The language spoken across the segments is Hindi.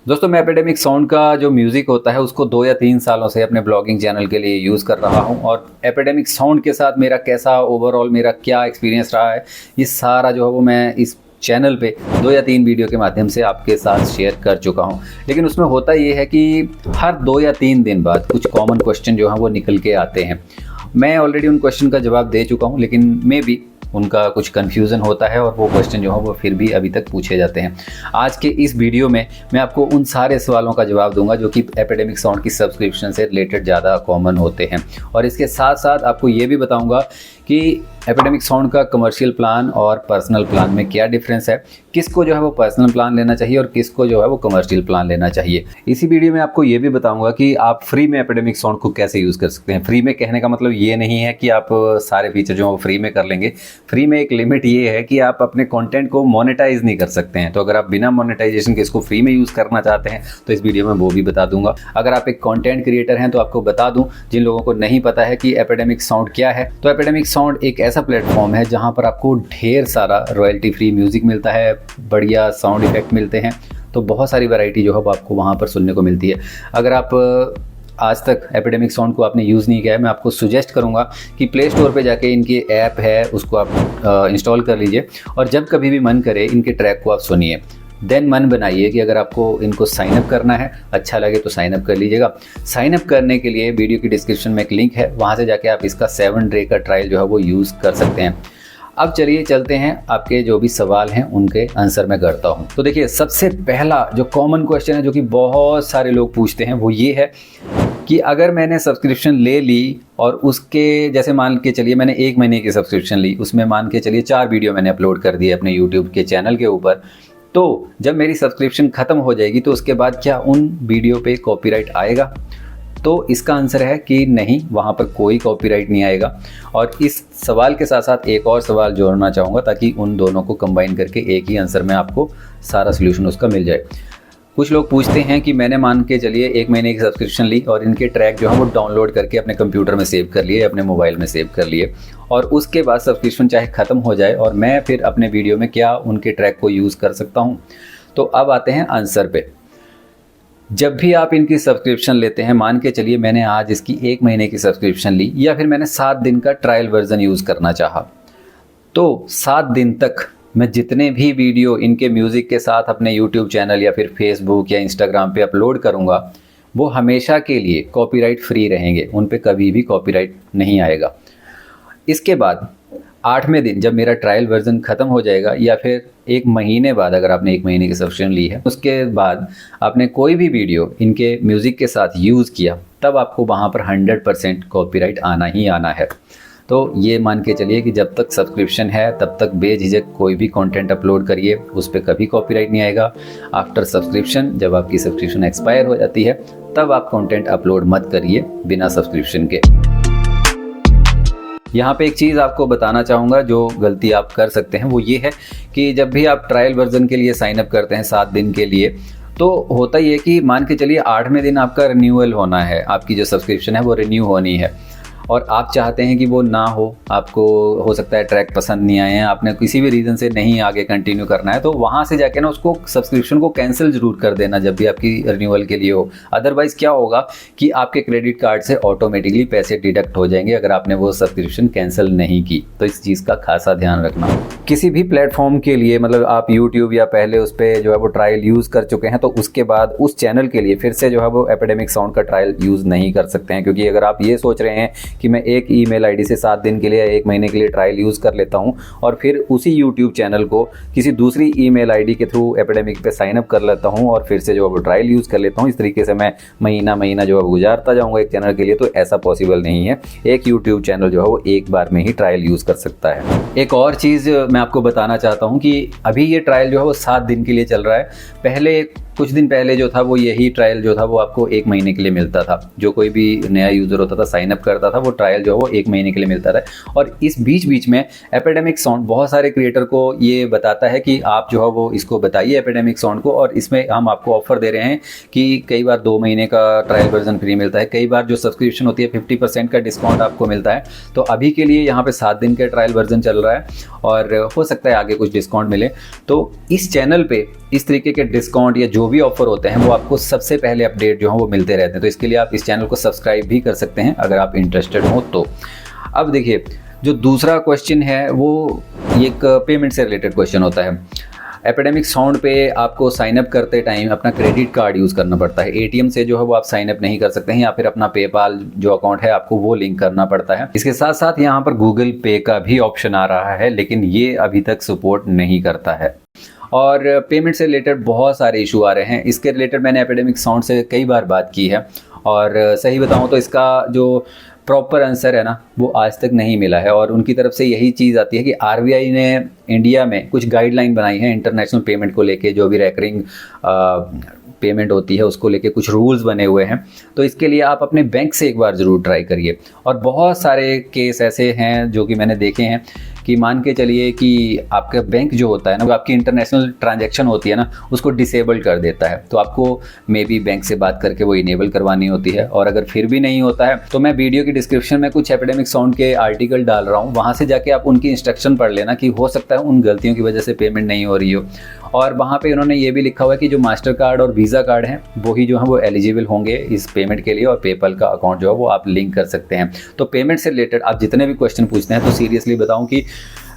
दोस्तों मैं एपिडेमिक साउंड का जो म्यूज़िक होता है उसको 2 या 3 सालों से अपने ब्लॉगिंग चैनल के लिए यूज़ कर रहा हूं और एपिडेमिक साउंड के साथ मेरा कैसा ओवरऑल मेरा क्या एक्सपीरियंस रहा है ये सारा जो है वो मैं इस चैनल पे 2 या 3 वीडियो के माध्यम से आपके साथ शेयर कर चुका हूं। लेकिन उसमें होता ये है कि हर 2 या 3 दिन बाद कुछ कॉमन क्वेश्चन जो हैं वो निकल के आते हैं। मैं ऑलरेडी उन क्वेश्चन का जवाब दे चुका हूँ, लेकिन मे बी उनका कुछ कन्फ्यूज़न होता है और वो क्वेश्चन जो है वो फिर भी अभी तक पूछे जाते हैं। आज के इस वीडियो में मैं आपको उन सारे सवालों का जवाब दूंगा जो कि एपिडेमिक साउंड की सब्सक्रिप्शन से रिलेटेड ज़्यादा कॉमन होते हैं, और इसके साथ साथ आपको ये भी बताऊंगा कि एपिडेमिक साउंड का कमर्शियल प्लान और पर्सनल प्लान में क्या डिफरेंस है, किसको जो है वो पर्सनल प्लान लेना चाहिए और किसको जो है वो कमर्शियल प्लान लेना चाहिए। इसी वीडियो में आपको ये भी बताऊंगा कि आप फ्री में एपिडेमिक साउंड को कैसे यूज़ कर सकते हैं। फ्री में कहने का मतलब ये नहीं है कि आप सारे फीचर जो है वो फ्री में कर लेंगे। फ्री में एक लिमिट ये है कि आप अपने कंटेंट को मोनेटाइज नहीं कर सकते हैं। तो अगर आप बिना मोनेटाइजेशन के इसको फ्री में यूज़ करना चाहते हैं तो इस वीडियो में वो भी बता दूंगा। अगर आप एक कंटेंट क्रिएटर हैं तो आपको बता दूं, जिन लोगों को नहीं पता है कि एपिडेमिक साउंड क्या है, तो एपिडेमिक साउंड एक ऐसा प्लेटफॉर्म है जहां पर आपको ढेर सारा रॉयल्टी फ्री म्यूजिक मिलता है, बढ़िया साउंड इफेक्ट मिलते हैं, तो बहुत सारी वैरायटी जो है वो आपको वहां पर सुनने को मिलती है। अगर आप आज तक एपिडेमिक साउंड को आपने यूज़ नहीं किया है, मैं आपको सुजेस्ट करूंगा कि प्ले स्टोर पे जाके इनकी ऐप है उसको आप इंस्टॉल कर लीजिए और जब कभी भी मन करे इनके ट्रैक को आप सुनिए। देन मन बनाइए कि अगर आपको इनको साइन अप करना है, अच्छा लगे तो साइन अप कर लीजिएगा। साइन अप करने के लिए वीडियो की डिस्क्रिप्शन में एक लिंक है, वहाँ से जाके आप इसका 7 डे का ट्रायल जो है वो यूज़ कर सकते हैं। अब चलिए चलते हैं, आपके जो भी सवाल हैं उनके आंसर मैं करता हूं। तो देखिए, सबसे पहला जो कॉमन क्वेश्चन है जो कि बहुत सारे लोग पूछते हैं वो ये है कि अगर मैंने सब्सक्रिप्शन ले ली और उसके जैसे मान के चलिए मैंने 1 महीने की सब्सक्रिप्शन ली, उसमें मान के चलिए 4 वीडियो मैंने अपलोड कर दिए अपने यूट्यूब के चैनल के ऊपर, तो जब मेरी सब्सक्रिप्शन ख़त्म हो जाएगी तो उसके बाद क्या उन वीडियो पे कॉपीराइट आएगा? तो इसका आंसर है कि नहीं, वहाँ पर कोई कॉपीराइट नहीं आएगा। और इस सवाल के साथ साथ एक और सवाल जोड़ना चाहूँगा ताकि उन दोनों को कंबाइन करके एक ही आंसर में आपको सारा सॉल्यूशन उसका मिल जाए। कुछ लोग पूछते हैं कि मैंने मान के चलिए 1 महीने की सब्सक्रिप्शन ली और इनके ट्रैक जो है वो डाउनलोड करके अपने कंप्यूटर में सेव कर लिए, अपने मोबाइल में सेव कर लिए, और उसके बाद सब्सक्रिप्शन चाहे ख़त्म हो जाए और मैं फिर अपने वीडियो में क्या उनके ट्रैक को यूज़ कर सकता हूँ? तो अब आते हैं आंसर पे। जब भी आप इनकी सब्सक्रिप्शन लेते हैं, मान के चलिए मैंने आज इसकी 1 महीने की सब्सक्रिप्शन ली या फिर मैंने 7 दिन का ट्रायल वर्जन यूज़ करना चाहा, तो 7 दिन तक मैं जितने भी वीडियो इनके म्यूज़िक के साथ अपने यूट्यूब चैनल या फिर फेसबुक या इंस्टाग्राम पे अपलोड करूँगा वो हमेशा के लिए कॉपीराइट फ्री रहेंगे, उन पे कभी भी कॉपीराइट नहीं आएगा। इसके बाद 8वें दिन जब मेरा ट्रायल वर्जन ख़त्म हो जाएगा या फिर 1 महीने बाद, अगर आपने 1 महीने की सब्सक्रिप्शन ली है, उसके बाद आपने कोई भी वीडियो इनके म्यूज़िक के साथ यूज़ किया, तब आपको वहाँ पर 100% कॉपीराइट आना ही आना है। तो ये मान के चलिए कि जब तक सब्सक्रिप्शन है तब तक बेझिझक कोई भी कंटेंट अपलोड करिए, उस पर कभी कॉपीराइट नहीं आएगा। आफ्टर सब्सक्रिप्शन, जब आपकी सब्सक्रिप्शन एक्सपायर हो जाती है, तब आप कंटेंट अपलोड मत करिए बिना सब्सक्रिप्शन के। यहाँ पे एक चीज़ आपको बताना चाहूँगा जो गलती आप कर सकते हैं, वो ये है कि जब भी आप ट्रायल वर्जन के लिए साइन अप करते हैं 7 दिन के लिए, तो होता ही है कि मान के चलिए 8वें दिन आपका रिन्यूअल होना है, आपकी जो सब्सक्रिप्शन है वो रिन्यू होनी है और आप चाहते हैं कि वो ना हो, आपको हो सकता है ट्रैक पसंद नहीं आए हैं, आपने किसी भी रीज़न से नहीं आगे कंटिन्यू करना है, तो वहाँ से जाके ना उसको सब्सक्रिप्शन को कैंसिल ज़रूर कर देना जब भी आपकी रिन्यूअल के लिए हो। अदरवाइज़ क्या होगा कि आपके क्रेडिट कार्ड से ऑटोमेटिकली पैसे डिडक्ट हो जाएंगे अगर आपने वो सब्सक्रिप्शन कैंसिल नहीं की। तो इस चीज़ का खासा ध्यान रखना। किसी भी प्लेटफॉर्म के लिए, मतलब आप यूट्यूब या पहले उस पर जो है वो ट्रायल यूज़ कर चुके हैं, तो उसके बाद उस चैनल के लिए फिर से जो है वो एपिडेमिक साउंड का ट्रायल यूज़ नहीं कर सकते हैं। क्योंकि अगर आप ये सोच रहे हैं कि मैं एक ईमेल आईडी से 7 दिन के लिए 1 महीने के लिए ट्रायल यूज़ कर लेता हूं और फिर उसी यूट्यूब चैनल को किसी दूसरी ईमेल आईडी के थ्रू एपिडेमिक पे साइन अप कर लेता हूं और फिर से जो है वो ट्रायल यूज़ कर लेता हूं, इस तरीके से मैं महीना जो है गुजारता जाऊंगा एक चैनल के लिए, तो ऐसा पॉसिबल नहीं है। एक यूट्यूब चैनल जो है वो एक बार में ही ट्रायल यूज़ कर सकता है। एक और चीज़ मैं आपको बताना चाहता हूँ कि अभी ये ट्रायल जो है वो 7 दिन के लिए चल रहा है। पहले कुछ दिन पहले जो था वो यही ट्रायल जो था वो आपको 1 महीने के लिए मिलता था। जो कोई भी नया यूज़र होता था, साइन अप करता था, वो ट्रायल जो है वो 1 महीने के लिए मिलता था। और इस बीच में एपिडेमिक साउंड बहुत सारे क्रिएटर को ये बताता है कि आप जो है वो इसको बताइए एपिडेमिक साउंड को, और इसमें हम आपको ऑफर दे रहे हैं कि कई बार 2 महीने का ट्रायल वर्जन फ्री मिलता है, कई बार जो सब्सक्रिप्शन होती है 50% का डिस्काउंट आपको मिलता है। तो अभी के लिए यहाँ पे 7 दिन के ट्रायल वर्जन चल रहा है और हो सकता है आगे कुछ डिस्काउंट मिले। तो इस चैनल पे इस तरीके के डिस्काउंट या जो जो भी ऑफर होते हैं वो आपको सबसे पहले अपडेट जो है वो मिलते रहते हैं। तो इसके लिए आप इस चैनल को सब्सक्राइब भी कर सकते हैं अगर आप इंटरेस्टेड हो तो। अब देखिए, जो दूसरा क्वेश्चन है वो एक पेमेंट से रिलेटेड क्वेश्चन होता है। एपिडेमिक साउंड पे आपको साइन अप करते टाइम अपना क्रेडिट कार्ड यूज़ करना पड़ता है। एटीएम से जो है वो आप साइन अप नहीं कर सकते हैं, या फिर अपना पेपाल जो अकाउंट है आपको वो लिंक करना पड़ता है। इसके साथ साथ यहाँ पर गूगल पे का भी ऑप्शन आ रहा है, लेकिन ये अभी तक सपोर्ट नहीं करता है। और पेमेंट से रिलेटेड बहुत सारे इशू आ रहे हैं। इसके रिलेटेड मैंने एपिडेमिक साउंड से कई बार बात की है, और सही बताऊँ तो इसका जो प्रॉपर आंसर है ना वो आज तक नहीं मिला है। और उनकी तरफ से यही चीज़ आती है कि आरबीआई ने इंडिया में कुछ गाइडलाइन बनाई है इंटरनेशनल पेमेंट को लेके, जो भी रेकरिंग पेमेंट होती है उसको लेके कुछ रूल्स बने हुए हैं। तो इसके लिए आप अपने बैंक से एक बार ज़रूर ट्राई करिए। और बहुत सारे केस ऐसे हैं जो कि मैंने देखे हैं कि मान के चलिए कि आपका बैंक जो होता है ना, वो आपकी इंटरनेशनल ट्रांजैक्शन होती है ना उसको डिसेबल कर देता है। तो आपको मे बी बैंक से बात करके वो इनेबल करवानी होती है। और अगर फिर भी नहीं होता है तो मैं वीडियो की डिस्क्रिप्शन में कुछ एपिडेमिक साउंड के आर्टिकल डाल रहा हूँ, वहाँ से जाके आप उनकी इंस्ट्रक्शन पढ़ लेना कि हो सकता है उन गलतियों की वजह से पेमेंट नहीं हो रही हो। और वहाँ पे उन्होंने ये भी लिखा हुआ है कि जो मास्टर कार्ड और वीज़ा कार्ड हैं वो ही जो है वो एलिजिबल होंगे इस पेमेंट के लिए, और पेपल का अकाउंट जो है वो आप लिंक कर सकते हैं। तो पेमेंट से रिलेटेड आप जितने भी क्वेश्चन पूछते हैं तो सीरियसली बताऊं कि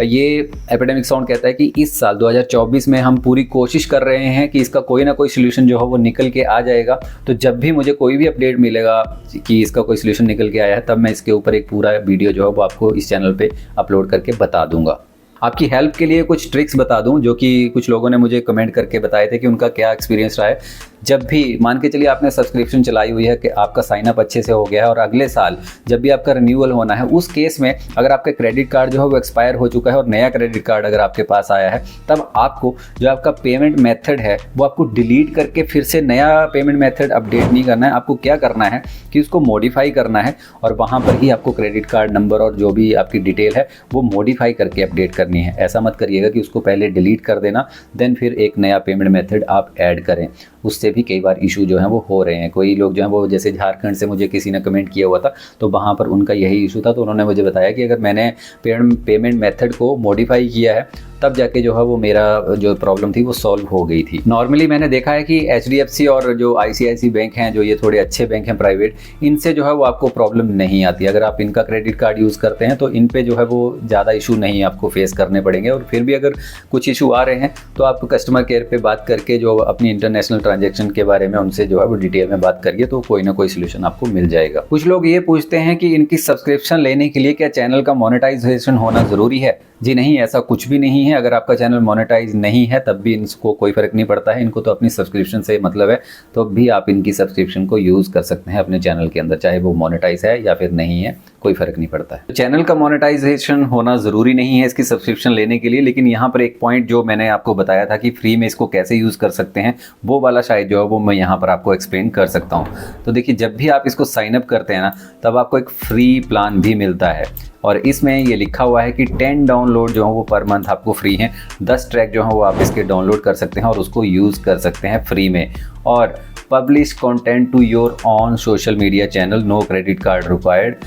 ये एपिडेमिक साउंड कहता है कि इस साल 2024 में हम पूरी कोशिश कर रहे हैं कि इसका कोई ना कोई सोल्यूशन जो है वो निकल के आ जाएगा। तो जब भी मुझे कोई भी अपडेट मिलेगा कि इसका कोई सोल्यूशन निकल के आया है, तब मैं इसके ऊपर एक पूरा वीडियो जो है वो आपको इस चैनल पे अपलोड करके बता दूंगा। आपकी हेल्प के लिए कुछ ट्रिक्स बता दूं जो कि कुछ लोगों ने मुझे कमेंट करके बताए थे कि उनका क्या एक्सपीरियंस रहा है। जब भी मान के चलिए आपने सब्सक्रिप्शन चलाई हुई है कि आपका साइन अप अच्छे से हो गया है, और अगले साल जब भी आपका रिन्यूअल होना है उस केस में अगर आपका क्रेडिट कार्ड जो है वो एक्सपायर हो चुका है और नया क्रेडिट कार्ड अगर आपके पास आया है, तब आपको जो आपका पेमेंट मेथड है वो आपको डिलीट करके फिर से नया पेमेंट मेथड अपडेट नहीं करना है। आपको क्या करना है कि उसको मॉडिफाई करना है, और वहाँ पर ही आपको क्रेडिट कार्ड नंबर और जो भी आपकी डिटेल है वो मॉडिफाई करके अपडेट करनी है। ऐसा मत करिएगा कि उसको पहले डिलीट कर देना देन फिर एक नया पेमेंट मेथड आप ऐड करें। उससे भी कई बार इशू जो है वो हो रहे हैं। कोई लोग जो है वो, जैसे झारखंड से मुझे किसी ने कमेंट किया हुआ था, तो वहाँ पर उनका यही इशू था। तो उन्होंने मुझे बताया कि अगर मैंने पेमेंट मेथड को मॉडिफाई किया है तब जाके जो है वो मेरा जो प्रॉब्लम थी वो सॉल्व हो गई थी। नॉर्मली मैंने देखा है कि एचडीएफसी और जो आईसीआईसी बैंक हैं, जो ये थोड़े अच्छे बैंक हैं प्राइवेट, इनसे जो है वो आपको प्रॉब्लम नहीं आती। अगर आप इनका क्रेडिट कार्ड यूज़ करते हैं तो इन पे जो है वो ज़्यादा इशू नहीं आपको फेस करने पड़ेंगे। और फिर भी अगर कुछ इशू आ रहे हैं तो आप कस्टमर केयर पे बात करके जो अपनी इंटरनेशनल ट्रांजैक्शन के बारे में उनसे जो है वो डिटेल में बात करिए, तो कोई ना कोई सोल्यूशन आपको मिल जाएगा। कुछ लोग ये पूछते हैं कि इनकी सब्सक्रिप्शन लेने के लिए क्या चैनल का मोनेटाइजेशन होना ज़रूरी है? जी नहीं, ऐसा कुछ भी नहीं है। अगर आपका चैनल मोनेटाइज नहीं है तब भी इनको कोई फ़र्क नहीं पड़ता है। इनको तो अपनी सब्सक्रिप्शन से मतलब है, तो भी आप इनकी सब्सक्रिप्शन को यूज़ कर सकते हैं अपने चैनल के अंदर, चाहे वो मोनेटाइज है या फिर नहीं है, कोई फ़र्क नहीं पड़ता है। तो चैनल का मोनेटाइजेशन होना ज़रूरी नहीं है इसकी सब्सक्रिप्शन लेने के लिए। लेकिन यहाँ पर एक पॉइंट जो मैंने आपको बताया था कि फ्री में इसको कैसे यूज़ कर सकते हैं, वो वाला शायद जो है वो मैं यहाँ पर आपको एक्सप्लेन कर सकता हूँ। तो देखिए, जब भी आप इसको साइन अप करते हैं ना, तब आपको एक फ्री प्लान भी मिलता है, और इसमें ये लिखा हुआ है कि 10 डाउनलोड जो है वो पर मंथ आपको फ्री हैं। 10 ट्रैक जो है वो आप इसके डाउनलोड कर सकते हैं और उसको यूज़ कर सकते हैं फ्री में। और publish content to your own social media channel, no credit card required.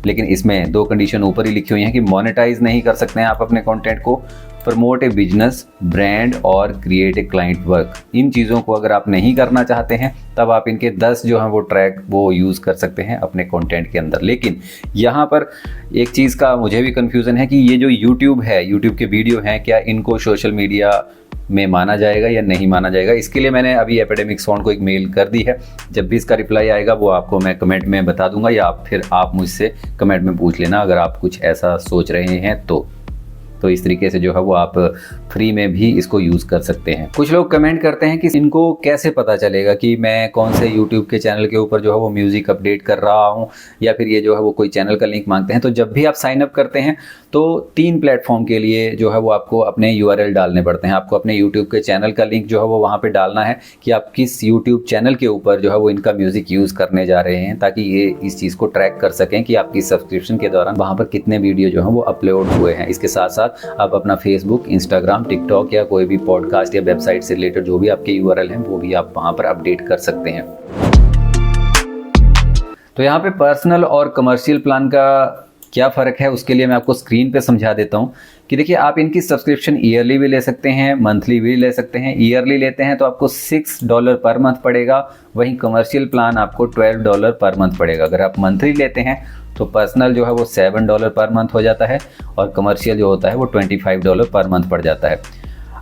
लेकिन इसमें 2 कंडीशन ऊपर ही लिखी हुई हैं कि मोनेटाइज नहीं कर सकते हैं आप अपने कंटेंट को, प्रमोट ए बिजनेस, ब्रांड और क्रिएट ए क्लाइंट वर्क। इन चीज़ों को अगर आप नहीं करना चाहते हैं तब आप इनके 10 जो हैं वो ट्रैक वो यूज़ कर सकते हैं अपने कंटेंट के अंदर। लेकिन यहाँ पर एक चीज़ का मुझे भी कन्फ्यूज़न है कि ये जो यूट्यूब है, यूट्यूब के वीडियो हैं, क्या इनको सोशल मीडिया में माना जाएगा या नहीं माना जाएगा? इसके लिए मैंने अभी एपिडेमिक साउंड को एक मेल कर दी है। जब भी इसका रिप्लाई आएगा वो आपको मैं कमेंट में बता दूंगा, या फिर आप मुझसे कमेंट में पूछ लेना अगर आप कुछ ऐसा सोच रहे हैं तो इस तरीके से जो है वो आप फ्री में भी इसको यूज़ कर सकते हैं। कुछ लोग कमेंट करते हैं कि इनको कैसे पता चलेगा कि मैं कौन से यूट्यूब के चैनल के ऊपर जो है वो म्यूज़िक अपडेट कर रहा हूँ, या फिर ये जो है वो कोई चैनल का लिंक मांगते हैं। तो जब भी आप साइन अप करते हैं तो 3 प्लेटफॉर्म के लिए जो है वो आपको अपने URL डालने पड़ते हैं। आपको अपने यूट्यूब के चैनल का लिंक जो है वो वहाँ पर डालना है कि आप किस यूट्यूब चैनल के ऊपर जो है वो इनका म्यूज़िक यूज़ करने जा रहे हैं, ताकि ये इस चीज़ को ट्रैक कर सकें कि आपकी सब्सक्रिप्शन के दौरान वहाँ पर कितने वीडियो जो है वो अपलोड हुए हैं। इसके साथ साथ आप अपना फेसबुक, इंस्टाग्राम, टिकटॉक या कोई भी पॉडकास्ट या वेबसाइट से रिलेटेड जो भी आपके URL हैं वो भी आप वहाँ पर अपडेट कर सकते हैं। तो यहाँ पे पर्सनल और कमर्शियल प्लान का क्या फ़र्क है उसके लिए मैं आपको स्क्रीन पे समझा देता हूँ कि देखिए, आप इनकी सब्सक्रिप्शन ईयरली भी ले सकते हैं, मंथली भी ले सकते हैं। ईयरली लेते हैं तो आपको $6 पर मंथ पड़ेगा, वहीं कमर्शियल प्लान आपको $12 पर मंथ पड़ेगा। अगर आप मंथली लेते हैं तो पर्सनल जो है वो $7 पर मंथ हो जाता है और कमर्शियल जो होता है वो $25 पर मंथ पड़ जाता है।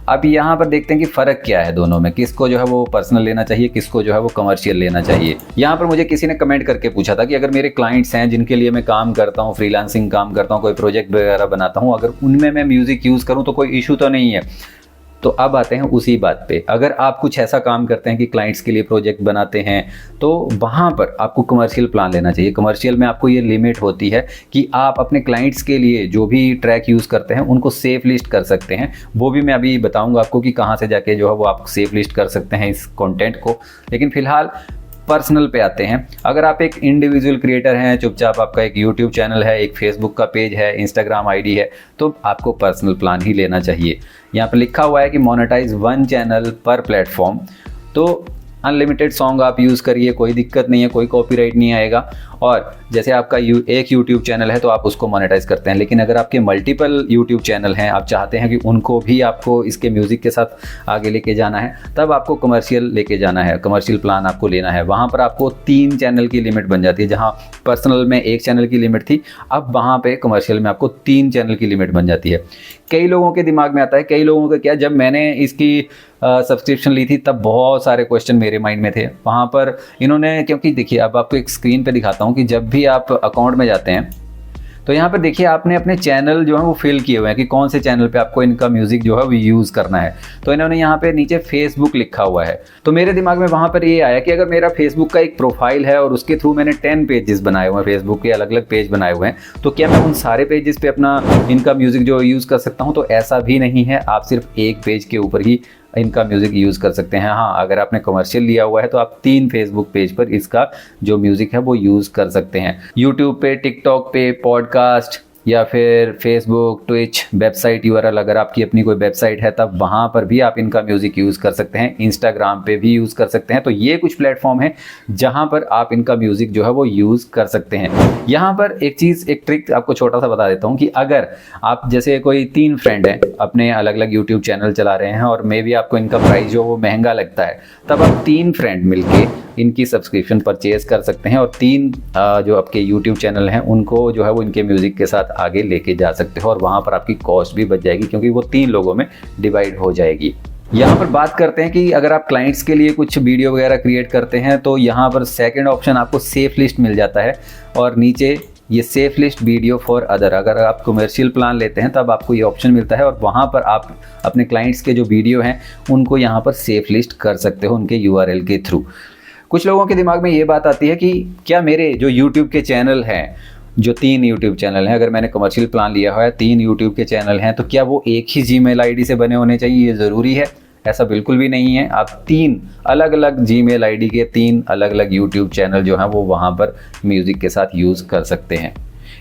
अब यहाँ पर देखते हैं कि फ़र्क क्या है दोनों में, किसको जो है वो पर्सनल लेना चाहिए, किसको जो है वो कमर्शियल लेना चाहिए। यहाँ पर मुझे किसी ने कमेंट करके पूछा था कि अगर मेरे क्लाइंट्स हैं जिनके लिए मैं काम करता हूँ, फ्रीलांसिंग काम करता हूँ, कोई प्रोजेक्ट वगैरह बनाता हूँ, अगर उनमें मैं म्यूज़िक यूज़ करूँ तो कोई इशू तो नहीं है। तो अब आते हैं उसी बात पे, अगर आप कुछ ऐसा काम करते हैं कि क्लाइंट्स के लिए प्रोजेक्ट बनाते हैं तो वहाँ पर आपको कमर्शियल प्लान लेना चाहिए। कमर्शियल में आपको ये लिमिट होती है कि आप अपने क्लाइंट्स के लिए जो भी ट्रैक यूज़ करते हैं उनको सेफ लिस्ट कर सकते हैं। वो भी मैं अभी बताऊँगा आपको कि कहाँ से जाके जो है वो आप सेफ लिस्ट कर सकते हैं इस कंटेंट को। लेकिन फ़िलहाल पर्सनल पे आते हैं। अगर आप एक इंडिविजुअल क्रिएटर हैं, चुपचाप आपका एक यूट्यूब चैनल है, एक फेसबुक का पेज है, इंस्टाग्राम आईडी है, तो आपको पर्सनल प्लान ही लेना चाहिए। यहाँ पर लिखा हुआ है कि मोनेटाइज 1 चैनल पर प्लेटफॉर्म। तो अनलिमिटेड सॉन्ग आप यूज़ करिए, कोई दिक्कत नहीं है, कोई कॉपीराइट नहीं आएगा। और जैसे आपका एक यूट्यूब चैनल है तो आप उसको मोनेटाइज करते हैं, लेकिन अगर आपके मल्टीपल यूट्यूब चैनल हैं, आप चाहते हैं कि उनको भी आपको इसके म्यूज़िक के साथ आगे लेके जाना है, तब आपको कमर्शियल लेके जाना है, कमर्शियल प्लान आपको लेना है। वहाँ पर आपको 3 चैनल की लिमिट बन जाती है। जहाँ पर्सनल में 1 चैनल की लिमिट थी, अब वहाँ पे कमर्शियल में आपको 3 चैनल की लिमिट बन जाती है। कई लोगों के दिमाग में आता है, कई लोगों का क्या, जब मैंने इसकी सब्सक्रिप्शन ली थी तब बहुत सारे क्वेश्चन मेरे माइंड में थे। वहाँ पर इन्होंने, क्योंकि देखिए अब आपको एक स्क्रीन पे दिखाता हूँ कि जब भी आप अकाउंट में जाते हैं तो यहाँ पर देखिए आपने अपने चैनल जो है वो फिल किए हुए हैं कि कौन से चैनल पे आपको इनका म्यूज़िक जो है वो यूज़ करना है। तो इन्होंने यहाँ पे नीचे फेसबुक लिखा हुआ है। तो मेरे दिमाग में वहाँ पर ये आया कि अगर मेरा फेसबुक का एक प्रोफाइल है और उसके थ्रू मैंने 10 पेजेस बनाए हुए हैं, फेसबुक के अलग अलग पेज बनाए हुए हैं, तो क्या मैं उन सारे पेजेस पे अपना इनका म्यूज़िक जो यूज़ कर सकता हूँ? तो ऐसा भी नहीं है, आप सिर्फ एक पेज के ऊपर ही इनका म्यूज़िक यूज़ कर सकते हैं। हाँ, अगर आपने कमर्शियल लिया हुआ है तो आप 3 फेसबुक पेज पर इसका जो म्यूज़िक है वो यूज़ कर सकते हैं। यूट्यूब पे, टिकटॉक पे, पॉडकास्ट या फिर फेसबुक, ट्विच, वेबसाइट यूआरएल, अगर आपकी अपनी कोई वेबसाइट है तब वहाँ पर भी आप इनका म्यूज़िक यूज़ कर सकते हैं। इंस्टाग्राम पे भी यूज़ कर सकते हैं। तो ये कुछ प्लेटफॉर्म है जहाँ पर आप इनका म्यूज़िक जो है वो यूज़ कर सकते हैं। यहाँ पर एक चीज़, एक ट्रिक आपको छोटा सा बता देता हूँ कि अगर आप जैसे कोई 3 फ्रेंड हैं, अपने अलग अलग यूट्यूब चैनल चला रहे हैं और मे बी आपको इनका प्राइस जो वो महंगा लगता है, तब आप 3 फ्रेंड मिलके इनकी सब्सक्रिप्शन परचेज कर सकते हैं और 3 जो आपके यूट्यूब चैनल हैं उनको जो है वो इनके म्यूज़िक के साथ आगे लेके जा सकते हो और वहाँ पर आपकी कॉस्ट भी बच जाएगी क्योंकि वो 3 लोगों में डिवाइड हो जाएगी। यहाँ पर बात करते हैं कि अगर आप क्लाइंट्स के लिए कुछ वीडियो वगैरह क्रिएट करते हैं तो यहाँ पर सेकंड ऑप्शन आपको सेफ लिस्ट मिल जाता है और नीचे ये safe list video for other. अगर आप कमर्शियल प्लान लेते हैं तब आपको ये ऑप्शन मिलता है और वहाँ पर आप अपने क्लाइंट्स के जो वीडियो हैं उनको यहाँ पर सेफ लिस्ट कर सकते हो उनके URL के थ्रू। कुछ लोगों के दिमाग में ये बात आती है कि क्या मेरे जो YouTube के चैनल हैं, जो 3 YouTube चैनल हैं, अगर मैंने कमर्शियल प्लान लिया हुआ है, 3 YouTube के चैनल हैं, तो क्या वो एक ही Gmail ID से बने होने चाहिए? ये ज़रूरी है? ऐसा बिल्कुल भी नहीं है। आप 3 अलग अलग Gmail ID के 3 अलग अलग YouTube चैनल जो हैं वो वहाँ पर म्यूज़िक के साथ यूज़ कर सकते हैं।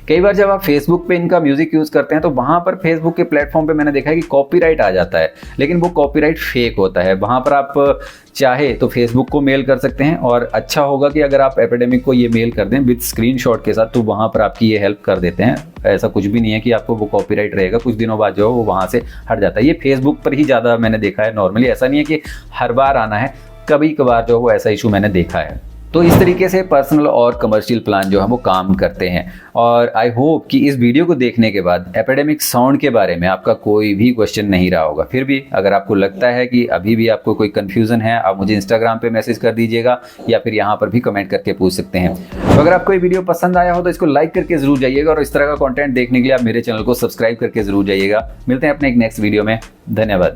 कई बार जब आप फेसबुक पे इनका म्यूज़िक यूज़ करते हैं तो वहाँ पर फेसबुक के प्लेटफॉर्म पे मैंने देखा है कि कॉपीराइट आ जाता है, लेकिन वो कॉपीराइट फेक होता है। वहाँ पर आप चाहे तो फेसबुक को मेल कर सकते हैं और अच्छा होगा कि अगर आप एपिडेमिक को ये मेल कर दें विद स्क्रीनशॉट के साथ, तो वहाँ पर आपकी ये हेल्प कर देते हैं। ऐसा कुछ भी नहीं है कि आपको वो कॉपीराइट रहेगा, कुछ दिनों बाद जो है वो वहाँ से हट जाता है। ये फेसबुक पर ही ज़्यादा मैंने देखा है, नॉर्मली ऐसा नहीं है कि हर बार आना है, कभी कभार जो वो ऐसा इशू मैंने देखा है। तो इस तरीके से पर्सनल और कमर्शियल प्लान जो है वो काम करते हैं। और आई होप कि इस वीडियो को देखने के बाद एपिडेमिक साउंड के बारे में आपका कोई भी क्वेश्चन नहीं रहा होगा। फिर भी अगर आपको लगता है कि अभी भी आपको कोई कन्फ्यूज़न है, आप मुझे इंस्टाग्राम पे मैसेज कर दीजिएगा या फिर यहाँ पर भी कमेंट करके पूछ सकते हैं। तो अगर आपको ये वीडियो पसंद आया हो तो इसको लाइक करके ज़रूर जाइएगा और इस तरह का कॉन्टेंट देखने के लिए आप मेरे चैनल को सब्सक्राइब करके ज़रूर जाइएगा। मिलते हैं अपने एक नेक्स्ट वीडियो में। धन्यवाद।